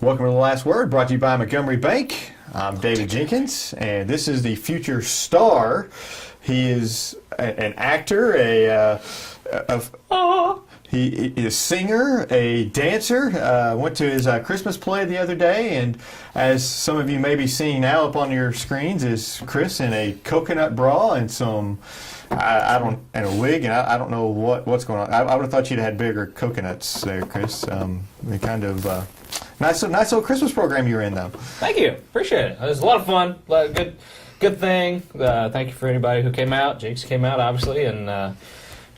Welcome to The Last Word, brought to you by Montgomery Bank. I'm David Jenkins, and this is the future star. He is an actor, he is a singer, a dancer. Went to his Christmas play the other day, and as some of you may be seeing now up on your screens, is Chris in a coconut bra and some, and a wig, and I don't know what's going on. I would have thought you'd had bigger coconuts there, Chris. They kind of nice little Christmas program you were in, though. Thank you, appreciate it. It was a lot of fun, good thing. Thank you for anybody who came out. Jake's came out, obviously, and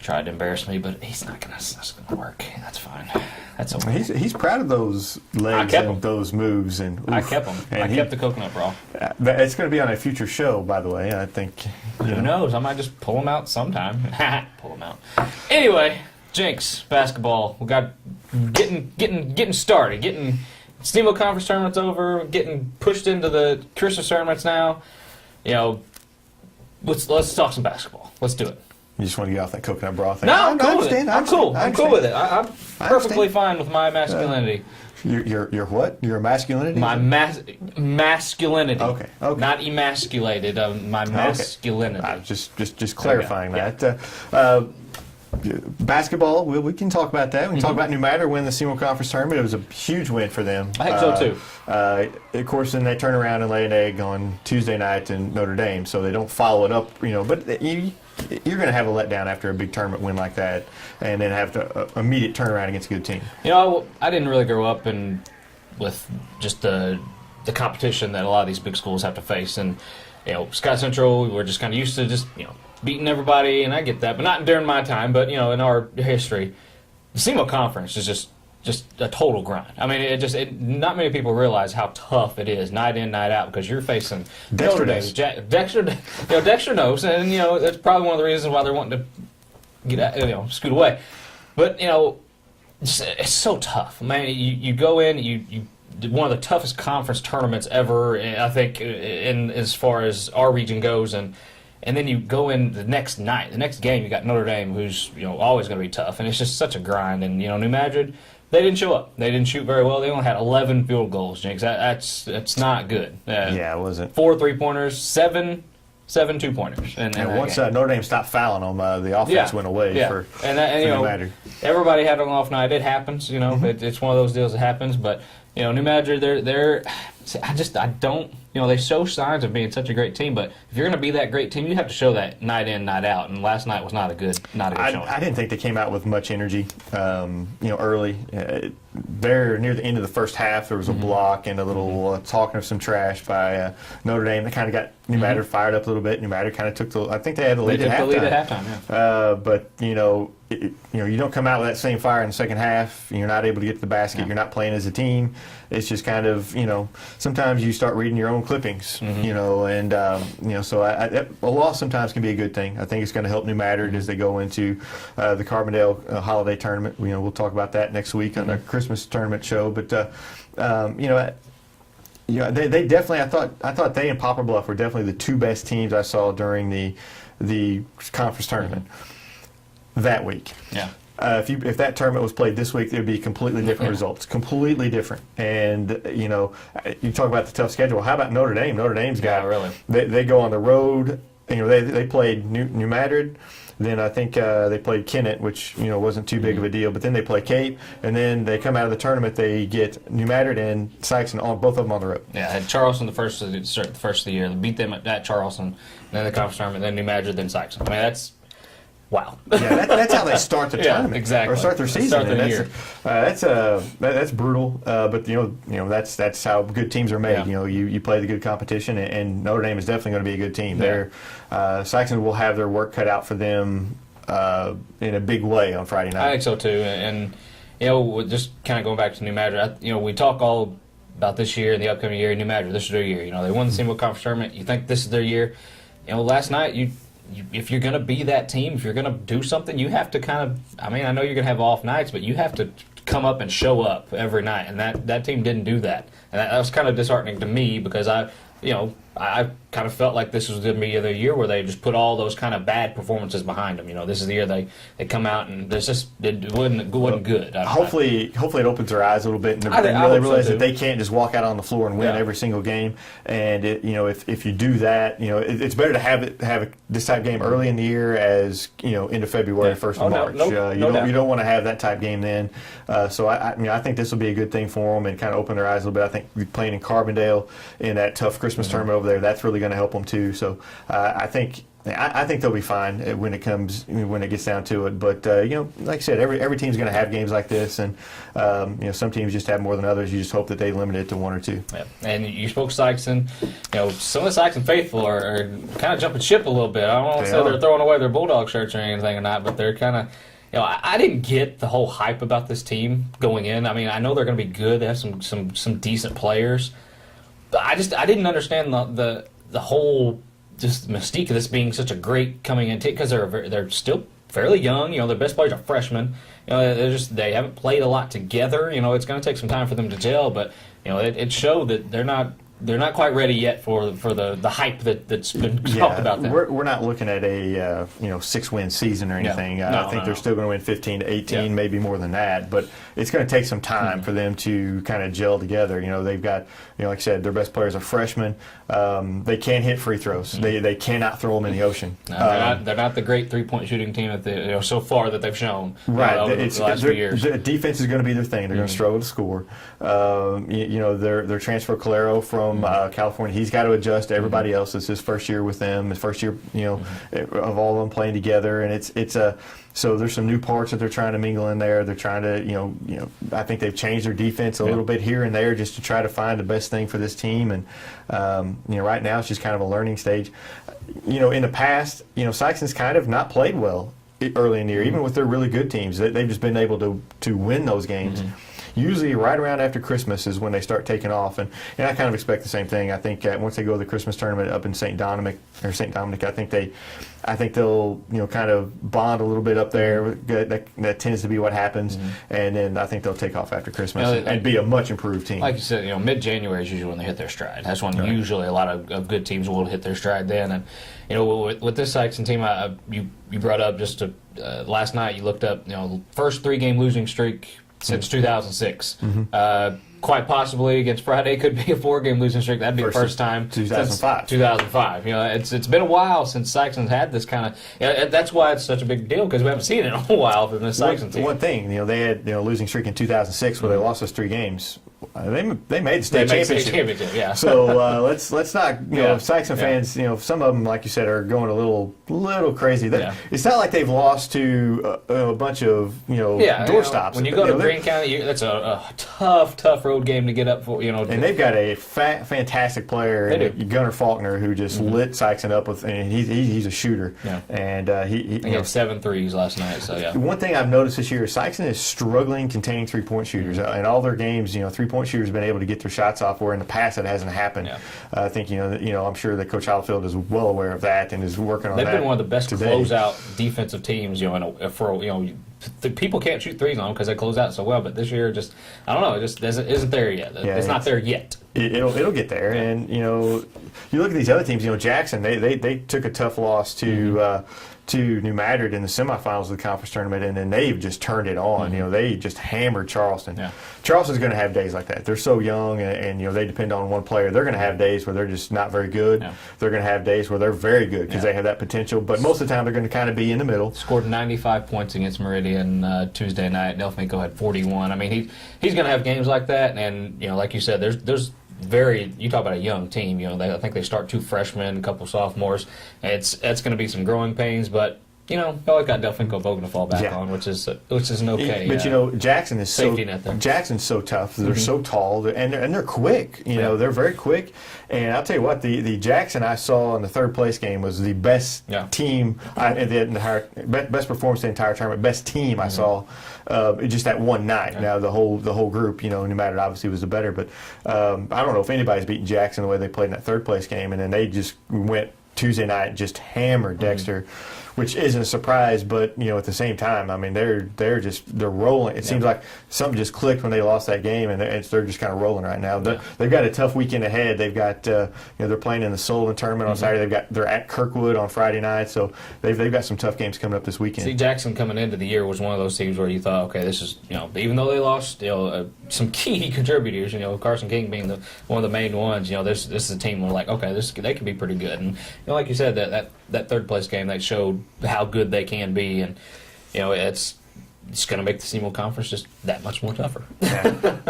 tried to embarrass me, but that's gonna work. That's fine. That's okay. He's proud of those legs and those moves, and oof. I kept them. I kept the coconut bra. It's going to be on a future show, by the way. I think. Who knows? I might just pull them out sometime. Pull them out. Anyway, Jinx basketball. We got getting started. Getting SEMO Conference Tournament's over. Getting pushed into the Christmas tournaments now. You know, let's talk some basketball. Let's do it. You just want to get off that coconut bra thing? No, I'm cool with it. I'm cool with it. I'm perfectly fine with my masculinity. You're what? Your masculinity? My masculinity. Okay. Not emasculated. My masculinity. Okay. Just clarifying that. Basketball, we can talk about that. We can talk about New Matter winning the SEMO Conference Tournament. It was a huge win for them. I think so, too. Of course, then they turn around and lay an egg on Tuesday night in Notre Dame, so they don't follow it up. But you're going to have a letdown after a big tournament win like that, and then have to immediate turnaround against a good team. I didn't really grow up with just the competition that a lot of these big schools have to face, and Sky Central, we're just kind of used to just beating everybody, and I get that, but not during my time. But in our history, the SEMO Conference is just a total grind. I mean, not many people realize how tough it is night in, night out, because you're facing Notre Dame. Dexter knows, and that's probably one of the reasons why they're wanting to get scoot away. But it's so tough. Man, you go in, you one of the toughest conference tournaments ever, I think, in as far as our region goes, and then you go in the next night, the next game, you got Notre Dame, who's always going to be tough, and it's just such a grind. And New Madrid, they didn't show up. They didn't shoot very well. They only had 11 field goals, Jinx. That's not good. Yeah, it wasn't. 4 3-pointers, 7 2-pointers. And once Notre Dame stopped fouling them, the offense went away for New Madrid. Everybody had an off night. It happens. It's one of those deals that happens. But New Madrid, I don't. They show signs of being such a great team, but if you're going to be that great team, you have to show that night in, night out. And last night was not a good showing. I didn't think they came out with much energy. Early, there near the end of the first half, there was a block and a little talking of some trash by Notre Dame. They kind of got New Madrid fired up a little bit. New Madrid kind of took I think they had the lead at halftime. They took the lead at halftime. But you don't come out with that same fire in the second half. You're not able to get to the basket. You're not playing as a team. It's just kind of sometimes you start reading your own clippings. So a loss sometimes can be a good thing. I think it's going to help New Madrid as they go into the Carbondale Holiday Tournament. We'll talk about that next week on the Christmas tournament show. But they definitely. I thought they and Poplar Bluff were definitely the two best teams I saw during the conference tournament that week. Yeah. If that tournament was played this week, there would be completely different results, completely different. And you talk about the tough schedule. How about Notre Dame? Notre Dame's got they go on the road. They played New Madrid. Then I think they played Kennett, which wasn't too big of a deal. But then they play Cape, and then they come out of the tournament. They get New Madrid and Sykes, on both of them on the road. Yeah, had Charleston the first of the year. They beat them at Charleston, then the conference tournament, then New Madrid, then Sykes. I mean, that's. Wow. Yeah, that's how they start the tournament. Exactly. Or start their season. Start their year. That's brutal. But that's how good teams are made. Yeah. You play the good competition, and Notre Dame is definitely going to be a good team. Yeah. Saxon will have their work cut out for them in a big way on Friday night. I think so too. And just kind of going back to New Madrid, we talk all about this year and the upcoming year. New Madrid, this is their year. They won the SEMO Conference Tournament. You think this is their year? Last night if you're going to be that team, if you're going to do something, you have to kind of, I know you're going to have off nights, but you have to come up and show up every night. And that team didn't do that. And that was kind of disheartening to me because I I kind of felt like this was going to be the year where they just put all those kind of bad performances behind them. This is the year they come out and it wasn't good. Hopefully it opens their eyes a little bit and they really realize that they can't just walk out on the floor and win every single game. And if you do that, it's better to have this type of game early in the year as into February, 1st of March. You don't want to have that type game then. So I think this will be a good thing for them and kind of open their eyes a little bit. I think playing in Carbondale in that tough Christmas tournament over there, that's really going to help them too. So I think they'll be fine when it gets down to it. But like I said, every team's going to have games like this, and some teams just have more than others. You just hope that they limit it to one or two. Yeah. And you spoke Sykeston. Some of the Sykeston faithful are kind of jumping ship a little bit. I don't want to say they're throwing away their Bulldog shirts or anything or not, but they're kind of. I didn't get the whole hype about this team going in. I mean, I know they're going to be good. They have some decent players, but I didn't understand the whole just mystique of this being such a great coming in team because they're still fairly young. Their best players are freshmen. They haven't played a lot together. It's going to take some time for them to gel, but it showed that they're not quite ready yet for the hype that's been talked about them. We're not looking at a 6-win season or anything. I think they're still going to win 15 to 18, maybe more than that. But it's going to take some time for them to kind of gel together. They've got, like I said, their best players are freshmen. They can't hit free throws. They cannot throw them in the ocean. No, they're not the great 3-point shooting team that so far that they've shown. Right, over the last few years. The defense is going to be their thing. They're going to struggle to score. Their transfer Calero from California, he's got to adjust to everybody else. It's his first year with them, his first year, of all of them playing together, and so there's some new parts that they're trying to mingle in there. They're trying to, I think they've changed their defense a little bit here and there just to try to find the best thing for this team. And right now it's just kind of a learning stage. In the past, Sykeston's kind of not played well early in the year, even with their really good teams. They've just been able to win those games. Usually right around after Christmas is when they start taking off, and I kind of expect the same thing. I think once they go to the Christmas tournament up in St. Dominic, I think they'll kind of bond a little bit up there. That tends to be what happens, and then I think they'll take off after Christmas and be a much improved team. Like you said, mid-January is usually when they hit their stride. That's when usually a lot of good teams will hit their stride then. And with this Sykeston team, you brought up just last night. You looked up first 3-game losing streak since 2006. Quite possibly against Friday could be a 4-game losing streak. That'd be the first time 2005. Since 2005. It's been a while since Sykeston's had this kind of. That's why it's such a big deal because we haven't seen it in a while from this Sykeston team. One thing, they had losing streak in 2006 where they lost those 3 games. They made the state championship. Yeah. So let's not Sykeston fans. Some of them, like you said, are going a little crazy. It's not like they've lost to a bunch of doorstops. When you go to Greene County, that's a tough road game to get up for. And they've got a fantastic player, Gunnar Faulkner, who just lit Sykeston up with. And he's a shooter. Yeah. And he had 7 threes last night. So yeah. One thing I've noticed this year is Sykeston is struggling containing 3-point shooters. In all their games, 3-point shooters have been able to get their shots off, where in the past it hasn't happened. Yeah. I think I'm sure that Coach Hollifield is well aware of that and is working on that. They've been one of the best closeout defensive teams. People can't shoot threes on them because they close out so well. But this year, I don't know, it just isn't there yet. It's not there yet. It'll get there, and you look at these other teams. Jackson, they took a tough loss to New Madrid in the semifinals of the conference tournament, and then they've just turned it on. They just hammered Charleston. Yeah. Charleston's going to have days like that. They're so young, and they depend on one player. They're going to have days where they're just not very good. Yeah. They're going to have days where they're very good because they have that potential. But most of the time, they're going to kind of be in the middle. Scored 95 points against Meridian Tuesday night. Delfinco had 41. I mean, he's going to have games like that, and like you said, there's you talk about a young team. I think they start 2 freshmen, a couple sophomores. It's going to be some growing pains, but you always got Delfinco Bogan to fall back on, which is an okay. But Jackson is safety net there. Jackson's so tough. They're so tall, and they're quick. They're very quick. And I'll tell you what, the Jackson I saw in the 3rd place game was the best team, best performance in the entire tournament, best team I saw. Just that one night. Yeah. Now the whole group, New Madrid obviously was the better, but I don't know if anybody's beaten Jackson the way they played in that 3rd place game, and then they just went Tuesday night, just hammered Dexter which isn't a surprise. But at the same time, I mean, they're rolling. It seems like something just clicked when they lost that game, and they're just kind of rolling right now. They've got a tough weekend ahead. They've got they're playing in the Sullivan tournament on Saturday. They're at Kirkwood on Friday night, so they've got some tough games coming up this weekend. See, Jackson coming into the year was one of those teams where you thought, okay, this is even though they lost some key contributors, Carson King being one of the main ones, this is a team where like, okay, they can be pretty good, and like you said, that third place game, they showed how good they can be, and it's going to make the SEMO Conference just that much more tougher.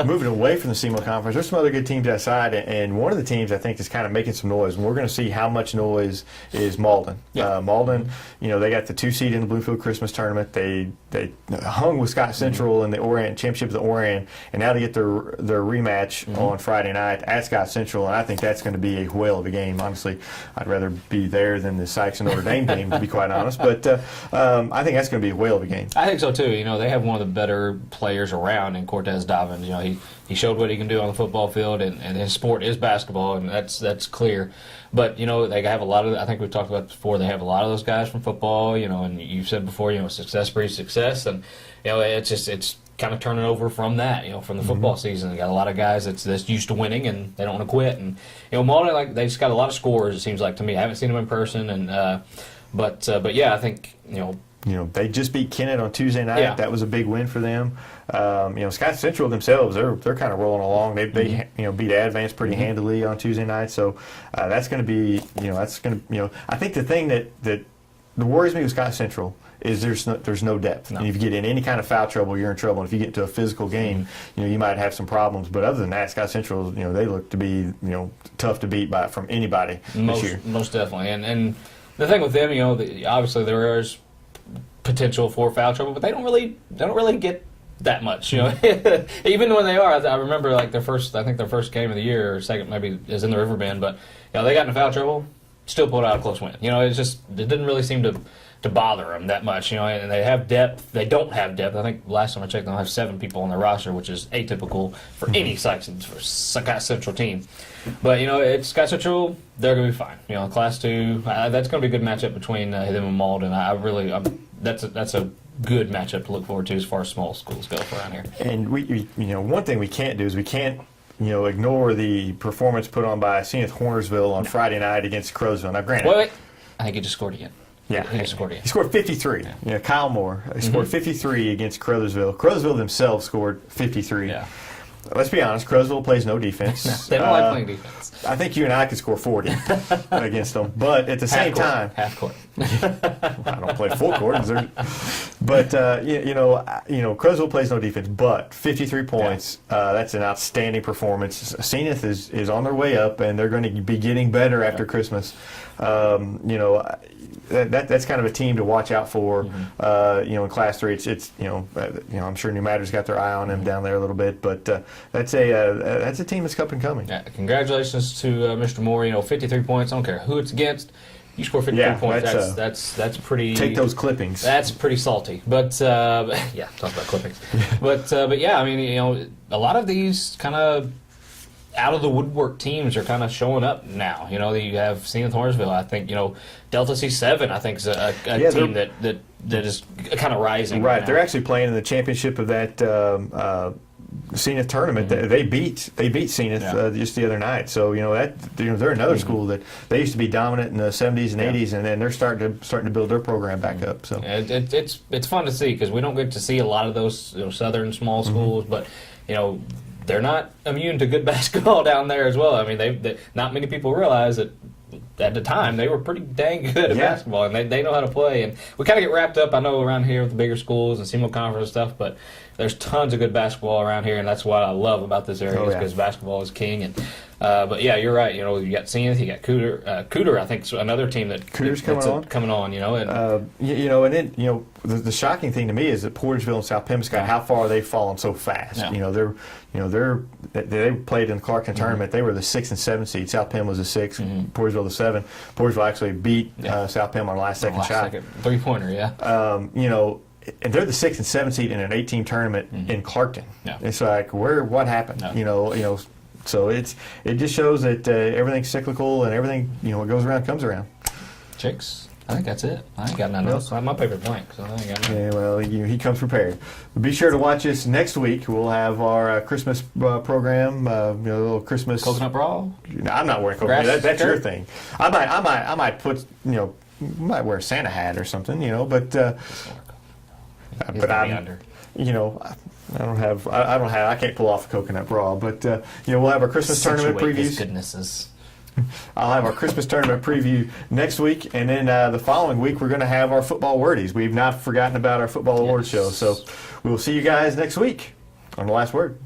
Moving away from the SEMO Conference, there's some other good teams outside, and one of the teams I think is kind of making some noise, and we're going to see how much noise is Malden. Malden, they got the 2 seed in the Bluefield Christmas Tournament. They hung with Scott Central in the Orion Championship of the Orion, and now they get their rematch on Friday night at Scott Central, and I think that's going to be a whale of a game. Honestly, I'd rather be there than the Sykes and Notre Dame game, to be quite honest. But I think that's going to be a whale of a game. I think so too. They have one of the better players around in Cortez Dobbins. He showed what he can do on the football field, and his sport is basketball, and that's clear. But they have a lot of. I think we've talked about it before. They have a lot of those guys from football. And you've said before. Success breeds success, and it's kind of turning over from that. From the football season, they got a lot of guys that's used to winning, and they don't want to quit. And Malden, they just got a lot of scorers. It seems like to me. I haven't seen them in person, and but yeah, I think they just beat Kennett on Tuesday night. Yeah. That was a big win for them. Scott Central themselves, they're kind of rolling along. They beat Advance pretty handily on Tuesday night. So that's going to be I think the thing that worries me with Scott Central is there's no depth. No. And if you get in any kind of foul trouble, you're in trouble. And if you get into a physical game, you might have some problems. But other than that, Scott Central, they look to be tough to beat from anybody this year. Most definitely. And the thing with them, obviously there is potential for foul trouble, but they don't really get that much, Even when they are, I remember like their first game of the year or second maybe is in the Riverbend, but they got into foul trouble, still pulled out a close win. It didn't really seem to bother them that much, And they have depth. They don't have depth. I think last time I checked, they have 7 people on their roster, which is atypical for any Scott Central team. But it's Scott Central. They're going to be fine. Class 2. That's going to be a good matchup between them and Malden. That's a good matchup to look forward to as far as small schools go around here. And we one thing we can't do is we can't ignore the performance put on by Zenith Hornersville on Friday night against Crowsville. Now, granted, wait, I think he just scored again. Yeah, he scored 53. Yeah. Kyle Moore scored 53 against Crothersville. Crothersville themselves scored 53. Yeah. Let's be honest, Crowsville plays no defense. No, they don't like playing defense. I think you and I could score 40 against them. But at the same time... Half court. I don't play full court. But, Crowsville plays no defense. But 53 points, that's an outstanding performance. Zenith is on their way up, and they're going to be getting better after Christmas. That's kind of a team to watch out for. In Class 3, it's I'm sure New Madrid's got their eye on them down there a little bit, but that's a team that's up and coming. Yeah, congratulations to Mr. Moore. 53 points. I don't care who it's against. You score 53 points. That's pretty. Take those clippings. That's pretty salty. But talk about clippings. but yeah, I mean, a lot of these kind of out of the woodwork teams are kind of showing up now. You have Zenith Hornersville. I think Delta C7. I think is a team that is kind of rising. Right. They're actually playing in the championship of that Zenith tournament. They beat Zenith just the other night. So they're another school that they used to be dominant in the 70s and 80s, and then they're starting to build their program back up. So it's fun to see because we don't get to see a lot of those southern small schools, but they're not immune to good basketball down there as well. I mean, they not many people realize that at the time they were pretty dang good at basketball, and they know how to play. And we kind of get wrapped up, I know, around here with the bigger schools and SEMO Conference and stuff, but there's tons of good basketball around here, and that's what I love about this area because basketball is king. And but yeah, you're right. You got Zenith, you got Cooter. Cooter, I think, is another team Cooter's coming on. And then the shocking thing to me is that Portageville and South Pembroke, how far they've fallen so fast. Yeah. They played in the Clarkton tournament. They were the 6 and 7 seed. South Penn was the 6, Portageville the 7. Portageville actually beat South Penn on the last second shot. 3-pointer, yeah. And they're the 6 and 7 seed in an 8-team tournament in Clarkton. Yeah. It's like what happened? No. So it just shows that everything's cyclical and everything what goes around comes around. Chicks, I think that's it. I ain't got nothing else. My paper's blank, so I ain't got nothing. Yeah, well, he comes prepared. Be sure to watch us next week. We'll have our Christmas program, a little Christmas Coconut brawl. No, I'm not wearing coconut. That's your thing. I might put might wear a Santa hat or something, but I'm I can't pull off a coconut brawl, but we'll have our Christmas tournament previews. Goodnesses. I'll have our Christmas tournament preview next week, and then the following week we're going to have our football wordies. We've not forgotten about our football awards show, so we'll see you guys next week on The Last Word.